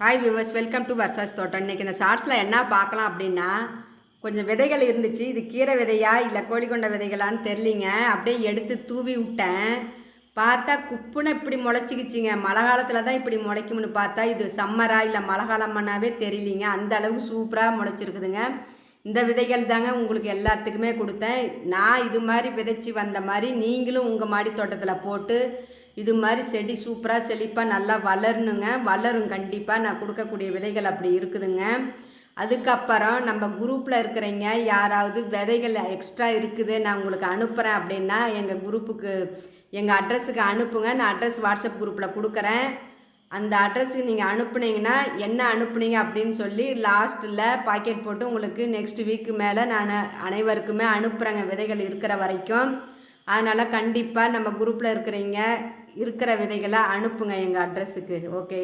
Hi viewers, welcome to Varsha's தோட்டம். இன்றைக்கி இந்த ஷார்ட்ஸில் என்ன பார்க்கலாம் அப்படின்னா, கொஞ்சம் விதைகள் இருந்துச்சு. இது கீரை விதையா இல்லை கோழிக்கொண்ட விதைகளான்னு தெரிலிங்க. அப்படியே எடுத்து தூவி விட்டேன். பார்த்தா குப்புன்னு இப்படி முளைச்சிக்கிச்சிங்க. மழை காலத்தில் தான் இப்படி முளைக்கும்னு பார்த்தா இது சம்மரா இல்லை மழை காலம்னாவே தெரியலிங்க. அந்த அளவுக்கு சூப்பராக முளைச்சிருக்குதுங்க. இந்த விதைகள் தாங்க உங்களுக்கு எல்லாத்துக்குமே கொடுத்தேன். நான் இது மாதிரி விதைச்சி வந்த மாதிரி நீங்களும் உங்கள் மாடி தோட்டத்தில் போட்டு இது மாதிரி செடி சூப்பராக செழிப்பாக நல்லா வளரணுங்க. வளரும் கண்டிப்பாக. நான் கொடுக்கக்கூடிய விதைகள் அப்படி இருக்குதுங்க. அதுக்கப்புறம் நம்ம குரூப்பில் இருக்கிறீங்க யாராவது விதைகள் எக்ஸ்ட்ரா இருக்குது நான் உங்களுக்கு அனுப்புகிறேன் அப்படின்னா எங்கள் குரூப்புக்கு எங்கள் அட்ரஸுக்கு அனுப்புங்க. நான் அட்ரஸ் வாட்ஸ்அப் குரூப்பில் கொடுக்குறேன். அந்த அட்ரஸுக்கு நீங்கள் அனுப்புனீங்கன்னா என்ன அனுப்புனீங்க அப்படின்னு சொல்லி லாஸ்ட்டில் பாக்கெட் போட்டு உங்களுக்கு நெக்ஸ்ட் வீக்கு மேலே நான் அனைவருக்குமே அனுப்புகிறேங்க விதைகள் இருக்கிற வரைக்கும். அதனால் கண்டிப்பாக நம்ம குரூப்பில் இருக்கிற விதைகளை அனுப்புங்க எங்கள் அட்ரஸுக்கு. ஓகே.